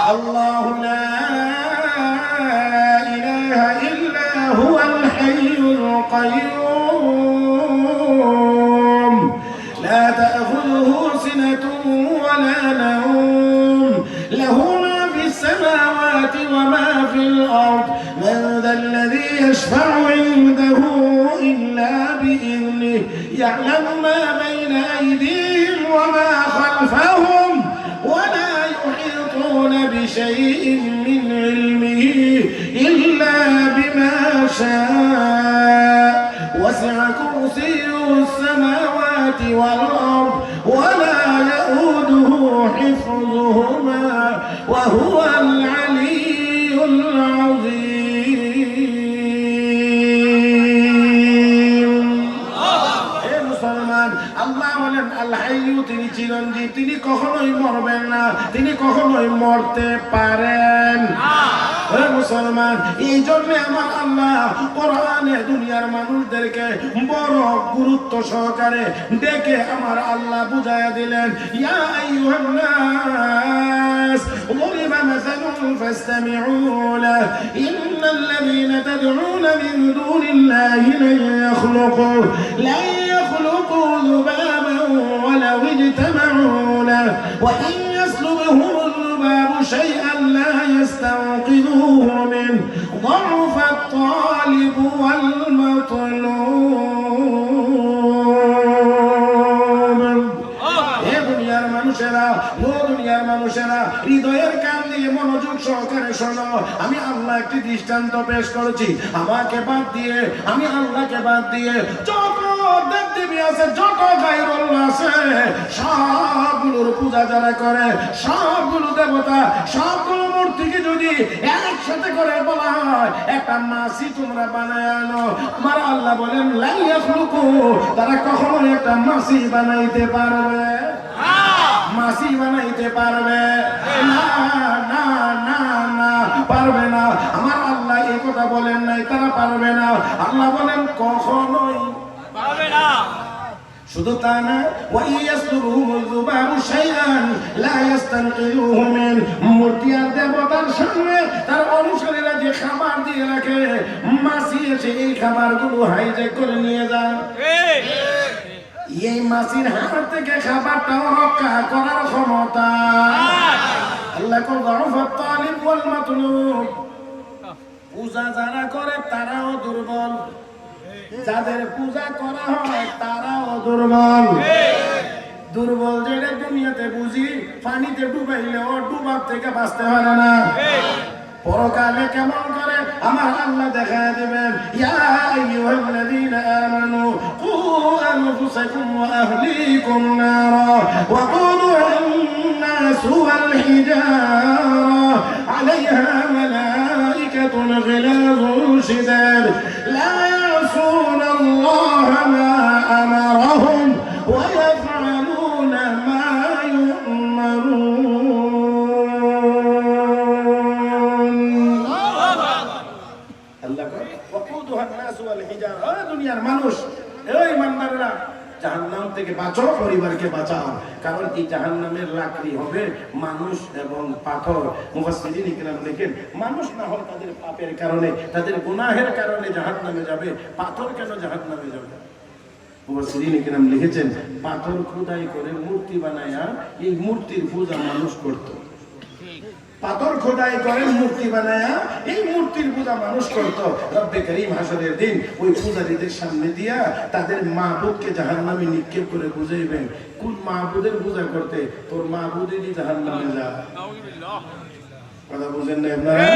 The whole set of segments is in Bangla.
আল্লাহু লা ইলাহা ইল্লা হুয়াল হাইয়ুল কাইয়্যুম লা তা'খুযুহু সিনাতুন ওয়া লা নাওম লাহু মা ফিস সামাওয়াতি ওয়া মা ফিল আরদ মান যাল্লাযী ইয়াশফা'ু 'ইনদাহু ইল্লা বিইذنিহি يعلم ما بين أيديهم وما خلفهم ولا يحيطون بشيء من علمه إلا بما شاء وسع كرسيه السماوات والأرض ولا يؤوده حفظهما وهو العلي العظيم আল্লাহ বলেন আল হাইয়্যু তিনি চিরঞ্জীব তিনি কখনোই মরবেন না তিনি কখনোই মরতে পারেন না হে মুসলমান এই জন্য আমার আল্লাহ কোরআনে দুনিয়ার মানুষদেরকে বড় গুরুত্ব সহকারে ডেকে আমার আল্লাহ বুঝায়া দিলেন ইয়া আইয়ুহান নাস ضرب مثل فاستمعوا له إن الذين تدعون من دون الله لن يخلقوا ذبابا ولو اجتمعوا له وإن يسلبهم الذباب شيئا لا يستنقذوه منه ضعف الطالب والمطلوب এ দুনিয়ার মানুষেরা হৃদয়ের কান দিয়ে মনোযোগ সহকারে শোনো আমি আল্লাহ একটি দৃষ্টান্ত পেশ করেছি আমাকে বাদ দিয়ে আমি আল্লাহকে বাদ দিয়ে যত দেবদেবী আছে যত গায়রুল্লাহ আছে সবগুলোর পূজা যারা করে সবগুলো দেবতা সবগুলো মূর্তিকে যদি একসাথে করে বলা হয় একটা মাছি তোমরা বানায় আনো আমার আল্লাহ বলেন লা ইয়াখলুকু তারা কখনো একটা মাছি বানাইতে পারবে মাছি বানাইতে পারবে না না না না পারবে না আমার আল্লাহ এই কথা বলেন নাই তারা পারবে না আল্লাহ বলেন কখনোই পারবে না শুধু তা না মূর্তি আর দেবতার সামনে তার অনুসারীরা যে খাবার দিয়ে রাখে মাছি এসে এই খাবারগুলো হাইজ্যাক করে নিয়ে যায় এই মাছির হাত থেকে খাবারটাও রক্ষা করার ক্ষমতা আল্লাহ পূজা যারা করে তারাও দুর্বল যাদের পূজা করা হয় তারাও দুর্বল দুর্বল যেটা দুনিয়াতে বুঝি পানিতে ডুবাইলে ও ডুবার থেকে বাঁচতে পারে না পরকালে কেমন করে আমার আল্লাহ দেখায় দিবেন ইয়া আইয়ুহাল্লাযীনা আমানু কু আনফুসাকুম ওয়া আহলিকুম নারা ওয়া কুদুহান নাসু ওয়াল হিজারা আলাইহা মালাইকাতুন গিলাযুন শিদাদ লা ইয়াসুনা আল্লাহা মা আমারাহুম ওয়া ইয়াফআলুনা মা ইউ'মারুন দুনিয়ার মানুষ এই ইমানদাররা জাহান্নাম থেকে বাঁচাও পরিবারকে বাঁচাও কারণ এই জাহান্নামের লাকড়ি হবে মানুষ এবং পাথর মুফাসসিরিন ইকরাম লেখেন মানুষ না হয় তাদের পাপের কারণে তাদের গুনাহের কারণে জাহান্নামে যাবে পাথর কেন জাহান্নামে যাবে মুফাসসিরিন ইকরাম লিখেছেন পাথর খোদাই করে মূর্তি বানায়া এই মূর্তির পূজা মানুষ করত পাথর খোদাই করে মূর্তি বানায়া এই মূর্তির পূজা মানুষ করত রব্বে করিম হাসরের দিন ওই পূজারীদের সামনে দিয়া তাদের মাবুদকে জাহান্নামে নিক্ষেপ করে বুঝাইবেন কোন মাবুদের পূজা করতে তোর মাবুদেরই জাহান্নামে যা নাউযুবিল্লাহ কথা বুঝেন না আপনারা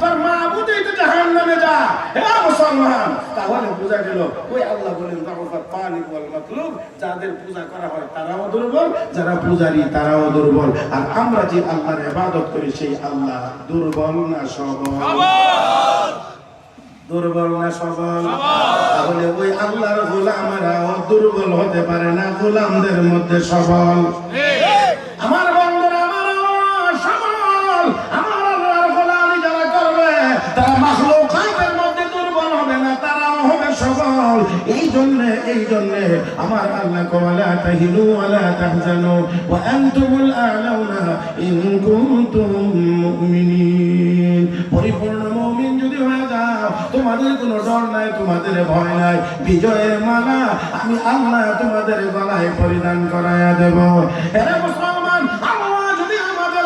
তোর মাবুদেরই তো জাহান্নামে যা হে মুসলমান তাহলে পূজা গেল ওই আল্লাহ বলেন যাওয়াত তালিব ওয়াল মাতলুব যাদের পূজা করা হয় তারাও দুর্বল যারা পূজারী তারাও দুর্বল আর আমরা যে আল্লাহর ইবাদত করি সেই আল্লাহ দুর্বল না সবল দুর্বল না সবল তাহলে ওই আল্লাহর গোলামরাও দুর্বল হতে পারে না গোলামদের মধ্যে সবল আমার বন্ধুরা আমার সবল আমার আল্লাহর গোলামি যারা করবে তারা মাখলুকাতের মধ্যে দুর্বল হবে না তারাও হবে সবল এই জন্য আমার আল্লাহ ওয়ালা তাহিনু ওয়ালা তাহজানু ওয়া আনতুমুল আ'লাউনা ইন কুনতুম তোমাদের কোনো ডর নাই, তোমাদের ভয় নাই। বিজয়ের মালা আমি আল্লাহ তোমাদের গলায় পরিধান করায়া দেব। এরা মুসলমান, আল্লাহ যদি আমাদের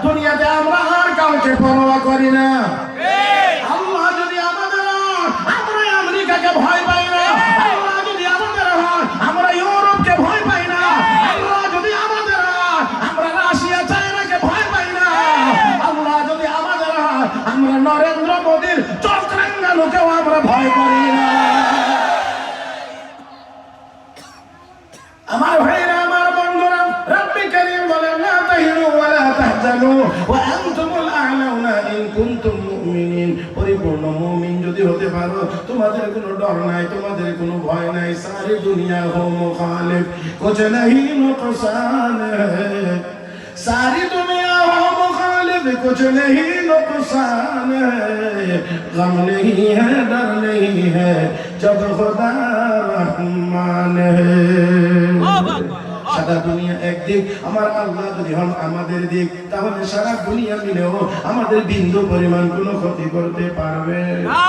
দুনিয়াতে আমরা আর কাউকে পরোয়া করি না, আল্লাহ যদি আমাদের আমরা আমেরিকাকে ভয় পাই না, আল্লাহ যদি আমাদের আমরা ইউরোপকে ভয় পাই না, আল্লাহ যদি আমাদের আমরা রাশিয়া চায়নাকে ভয় পাই না, আল্লাহ যদি আমাদের আমরা নরেন্দ্র মোদীর চক্রাঙ্গালুকেও আমরা ভয় করি না। আমার ভাইরা, আমার বন্ধুরা, রব্বি কারীম বলেন লা তাহিনু ওয়া লা তাহজানু ওয়া আনতুমুল আ'লাউনা ইন কুনতুম মুমিনিন। পরিপূর্ণ মুমিন যদি হতে পারো, তোমাদের কোনো ডর নাই, তোমাদের কোনো ভয় নাই। সারি দুনিয়া হো মুখালিফ কুছ नहीं नुकसान है, सारी दुनिया हो मुखालिफ कुछ नहीं नुकसान है, गम नहीं है डर नहीं है जब खुदा रहमान है। সারা দুনিয়া একদিক, আমার আল্লাহ যদি হন আমাদের দিক, তাহলে সারা দুনিয়া মিলেও আমাদের বিন্দু পরিমাণ কোনো ক্ষতি করতে পারবে না।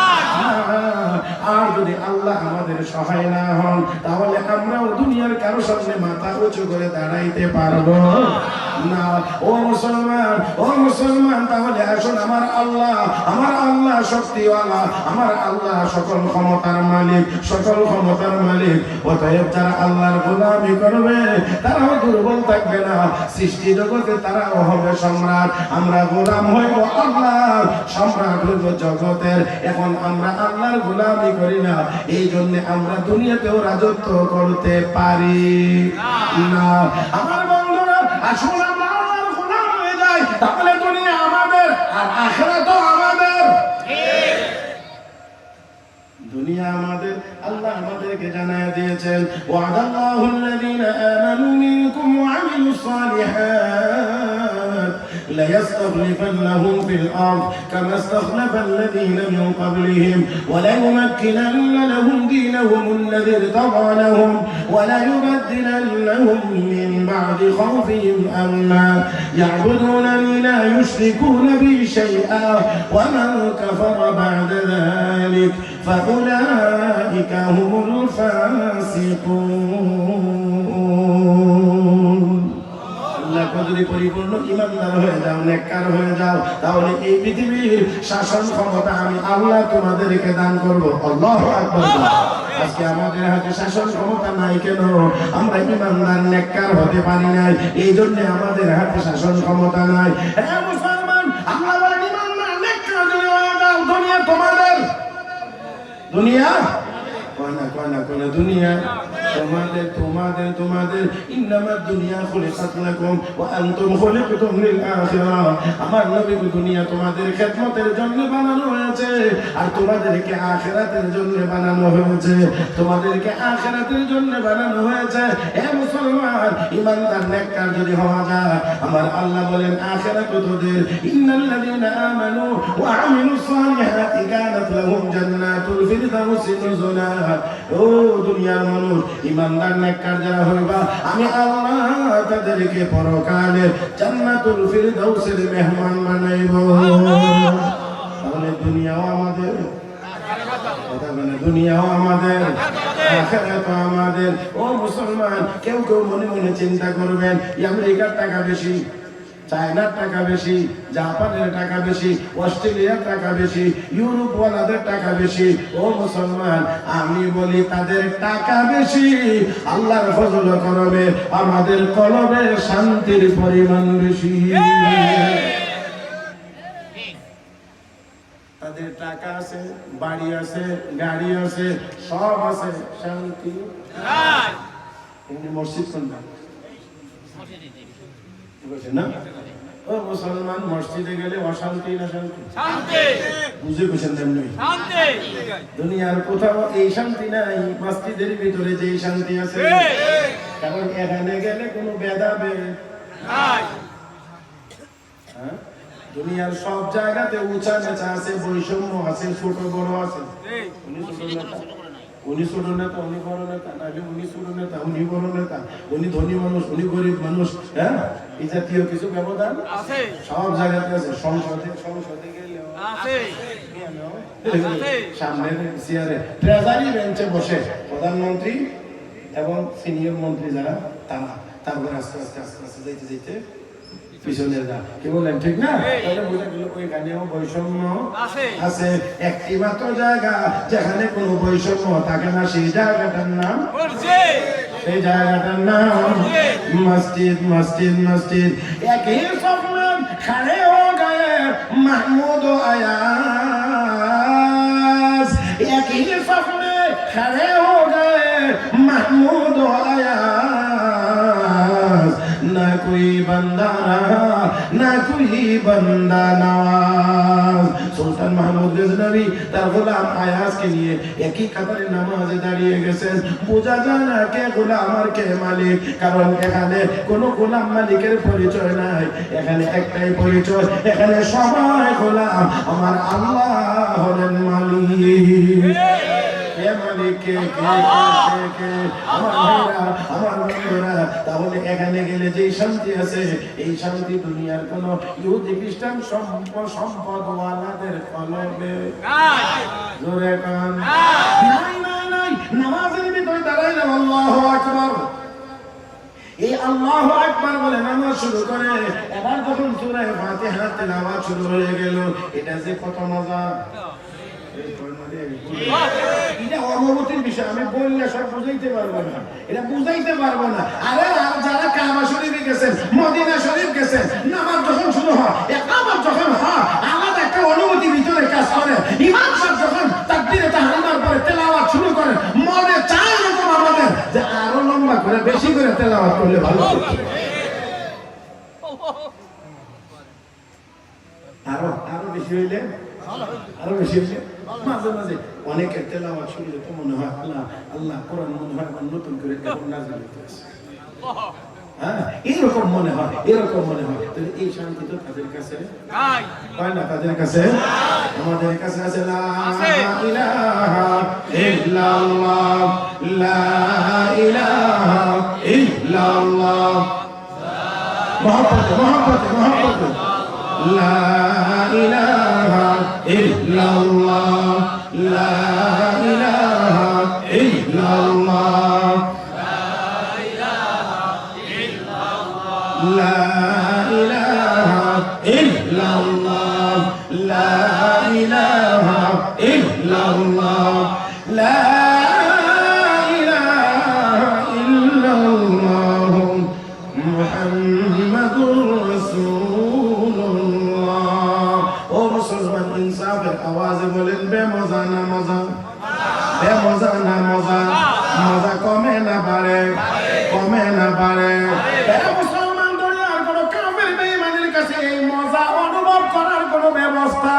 আর যদি আল্লাহ আমাদের সহায় না হন, তাহলে আমরাও দুনিয়ার কারো সামনে মাথা উঁচু করে দাঁড়াইতে পারবো না। ও মুসলমান, ও মুসলমান, তাহলে আসুন আমার আল্লাহ শক্তিওয়ালা, আমার আল্লাহ সকল ক্ষমতার মালিক, সকল ক্ষমতার মালিক। অতএব যারা আল্লাহর গোলামি করবে তারাও দুর্বল থাকবে না, সৃষ্টি জগতে তারাও হবে সম্রাট। আমরা গোলাম হইব আল্লাহর, সম্রাট হইব জগতের। এখন আমরা আল্লাহর গোলামি করি না, এই জন্য আমরা দুনিয়াতেও রাজত্ব করতে পারি না। আমার বন্ধুরা, আসুন আমরা আল্লাহর গোলাম হয়ে যাই, তাহলে দুনিয়া আমাদের আর আখিরাতও আমাদের। দুনিয়া আমাদের, আল্লাহ আমাদেরকে জানায় দিয়েছেন ওয়াদাল্লাহুল্লাযীনা আমানু মিনকুম ওয়া আমিলুস সালিহাত লায়াস্তাখলিফান্নাহুম ফিল আরদ কামা ইসতাখলাফাল্লাযীনা মিন ক্বাবলিহিম ওয়া লায়ুমাক্কিনান্না লাহুম দীনাহুমুল্লাযী ইরতাদা লাহুম ওয়া লায়ুবাদদিলান্নাহুম মিন বা'দি খাওফিহিম আমনা ইয়া'বুদুনানি লা ইউশরিকুনা বি শাইআ ওয়া মান কাফারা বা'দা যালিক فأولئك هم الفاسقون। আল্লাহ যদি পরিপূর্ণ ঈমানদার হয়ে যাও, নেককার হয়ে যাও, তাহলে এই পৃথিবীর শাসন ক্ষমতা আমি আল্লাহ তোমাদেরকে দান করব। আল্লাহু আকবার। আজকে আমাদের হাতে শাসন ক্ষমতা নাই কেন? আমরা ঈমানদার নেককার হতে পারি নাই, এই জন্য আমাদের হাতে শাসন ক্ষমতা নাই। হে মুসলমান, আল্লাহ বলেন ঈমানদার নেককার যদি হয়ে যাও, দুনিয়া তোমাদের। দুনিয়া কোনা দুনিয়া তোমাদের তোমাদের তোমাদের। ইন্নামাদ দুনিয়া খুলিকাত লাকুম ওয়া আনতুম খুলিকতুম লিল আখিরাহ। আমার নবী, দুনিয়া তোমাদের খেদমতের জন্য বানানো হয়েছে, আর তোমাদেরকে আখিরাতের জন্য বানানো হয়েছে, তোমাদেরকে আখিরাতের জন্য বানানো হয়েছে। হে মুসলমান, ঈমানদার নেককার যদি হওয়া যায়, আমার আল্লাহ বলেন আখিরাত তোদের। ইন্নাল্লাযীনা আমানু ওয়া আমিলুস সালিহাতি কানাত লাহুম জান্নাতুল ফিরদাউসি নুজুলা। ও দুনিয়ার মানুষ, ঈমানদার নেককার যারা হইবা, আমি আল্লাহ তাদেরকে পরকালে জান্নাতুল ফিরদাউসের মেহমান বানাইব। তাহলে দুনিয়াও আমাদের, দুনিয়াও আমাদের, আখিরাতও আমাদের। ও মুসলমান, কেউ কেউ মনে মনে চিন্তা করবেন আমেরিকার টাকা বেশি, চায়নার টাকা বেশি, জাপানের টাকা বেশি, অস্ট্রেলিয়ার টাকা বেশি, ইউরোপ ওয়ালাদের টাকা বেশি। ও মুসলমান, আমি বলি তাদের টাকা বেশি, আল্লাহর ফজল করবে আমাদের কলবে শান্তির পরিমাণ বেশি। তাদের টাকা আছে, বাড়ি আছে, গাড়ি আছে, সব আছে, শান্তি নাই। মসজিদ কোনটা না? ও মুসলমান, মসজিদে গেলে অশান্তি না শান্তি? বুঝে বুঝেন শান্তি। দুনিয়ার কোথাও এই শান্তি নাই, মসজিদের ভিতরে যে শান্তি আছে। কারণ এখানে গেলে কোনো ভেদাভেদ নাই। দুনিয়ার সব জায়গাতে উঁচা নেচা আছে, বৈষম্য আছে, ছোট বড় আছে। উনি ছোট নেতা, উনি বড় নেতা, নাহলে উনি ছোট নেতা, উনি বড় নেতা, উনি ধনী মানুষ, উনি গরিব মানুষ। হ্যাঁ, এই জাতীয় কিছু ব্যবধান আছে, সব জায়গাতে আছে। সংসদে গেলেও আছে, সামনের চেয়ারে ট্রেজারি বেঞ্চে বসে প্রধানমন্ত্রী এবং সিনিয়র মন্ত্রী যারা তারা, তারপরে আস্তে আস্তে আস্তে আস্তে যাইতে যাইতে পিছনের গা, কি বলেন ঠিক না? তাহলে বোঝা গেল ওইখানেও বৈষম্য আছে। একটি মাত্র জায়গা যেখানে কোনো বৈষম্য থাকে না, সেই জায়গাটার নাম সেই জায়গাটার নাম মসজিদ। মসজিদ মসজিদ একই স্বপ্ন খাড়ে হো গয়ে মাহমুদ আয়াজ, একই স্বপ্নে খাড়ে হো গয়ে মাহমুদ আয়াজ, না কোই বান্দা রহা না কোই বান্দা নওয়াজ। সুলতান মাহমুদ গজনবী তার গোলাম আয়াজকে নিয়ে একই কাতারে নামাজে দাঁড়িয়ে গেছেন। বোঝা যায় না কে গোলাম আর কে মালিক, কারণ এখানে কোনো গোলাম মালিকের পরিচয় নাই, এখানে একটাই পরিচয়, এখানে সবাই গোলাম, আমার আল্লাহ হলেন মালিক। কে মালিক, কে কে কে কে আমার ভাইরা, আমার বন্ধুরা, তাহলে এখানে গেলে যেই শান্তি আছে এই শান্তি দুনিয়ার কোন ইহুদি খ্রিস্টান সম্পদওয়ালাদের কলবে জোরে কান নাই নাই নাই। নামাজের ভিতরে দাঁড়াইলাম আল্লাহু আকবার, এই আল্লাহু আকবার বলে নামাজ শুরু করে, এবার যখন সূরা ফাতিহা তেলাওয়াত শুরু হয়ে গেল, এটা যে কত মজা, এটা অনুভূতির বিষয়, আমি বললে সব বুঝাইতে পারবো না, এটা বুঝাইতে পারবো না। আরে আর যারা কাবা শরীফে গেছেন, মদিনা শরীফ গেছেন, নামাজ যখন শুরু হয়, ইকামত যখন হয়, আলাদা একটা অনুভূতি ভিতরে কাজ করে। ইমাম সাহেব যখন তাকবীরে তাহরিমার পরে তেলাওয়াত শুরু করেন, মনে চায় এরকম আমাদের যে আরো লম্বা করে বেশি করে তেলাওয়াত করলে ভালো হতো, আরো আরো বেশি হইলে আরো বেশি হইলে। মাঝে মাঝে অনেকের তেলাওয়াত শুনলে তো মনে হয় আল্লাহ আল্লাহ, কোরআন মনে হয় নতুন করে নাযিল হইতেছে, হ্যাঁ এরকম মনে হয়, এরকম মনে হয়। তাহলে এই শান্তি তো তাদের কাছে নাই, হয় না? তাদের কাছে, আমাদের কাছে আছে লা ইলাহা ইল্লাল্লাহ, লা ইলাহা ইল্লাল্লাহ, মহব্বতে মহব্বতে মহব্বতে লা ইলাহা ইল্লাল্লাহ, লা ইলাহা ইল্লাল্লাহ, লা ইলাহা ইল্লাল্লাহ, লা ইলাহা ইল্লাল্লাহ, লা ইলাহা ইল্লাল্লাহ, মুহাম্মাদুর রাসূলুল্লাহ। ও মুসলমান, ইনসাফের আওয়াজে বলেন বেমজা না মজা, বেমজা না মজা, মজা কমে না বাড়ে, কমে না বাড়ে। মুসলমান দুনিয়ার কোন কাফের বেঈমানের কাছে এই মজা অনুভব করার কোন ব্যবস্থা